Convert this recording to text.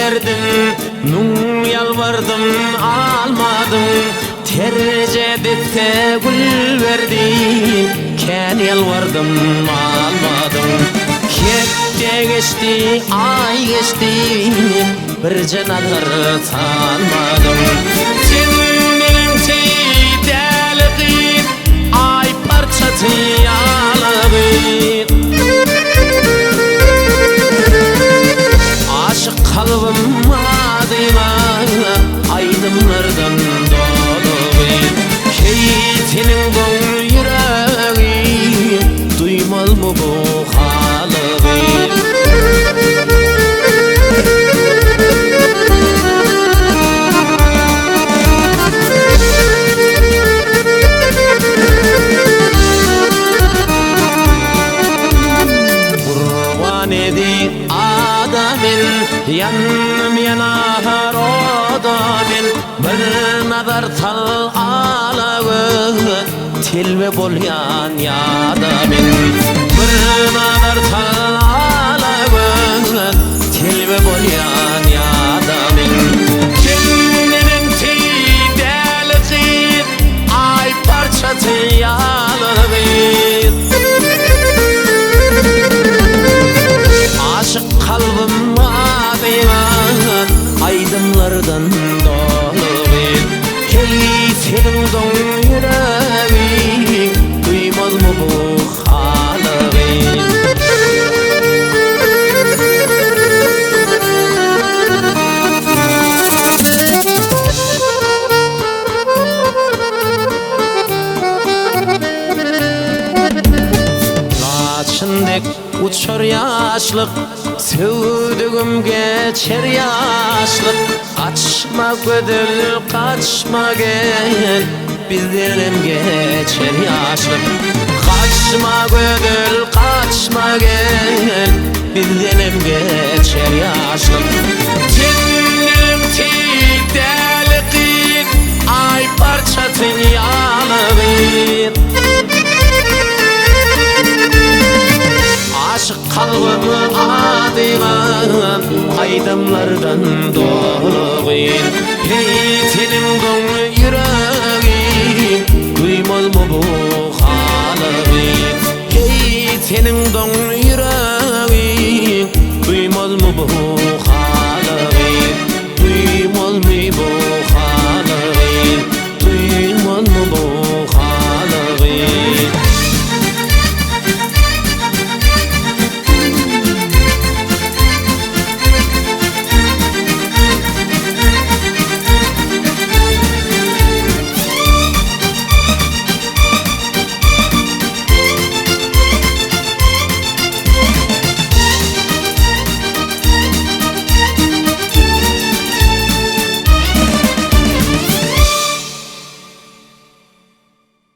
verdim, nun yalvardım almadım. Tercedette gül verdim, ken yalvardım almadım. Kette geçti, ay geçti, bir cenazar tanmadım. Senin teydeligin, ay parçası yaligin. Aşık kalbim adıyla aydınlardan dolu bin. Keytinin don yüreği duymal mı bu halı bin? Kurban edi adamın yanım yanar odamin. Bir nazar tal alağı tilbe bolyan yadamin. Bir nazar tal alağı tilbe bolyan yadamin. Kendinin teydeligin, ay parçası yaligin. Aşık kalbim adıyla aydınlardan dolu bin. Keyfinin don yüreği duymaz mı bu halı bin? Laçındek uçar yaşlık, sevdiğim geçer yaşlık. Kaçma gödül, kaçma gel, bizlerim geçer yaşlık. Kaçma gödül, kaçma gel, bizlerim geçer yaşlık. Cennetim teydeligin, ay parçası yaligin. Aşık kalbim adıyla aydınlardan dolu bin. Keytinin don yüreği duymaz mı bu halı bin? Keytinin don yüreği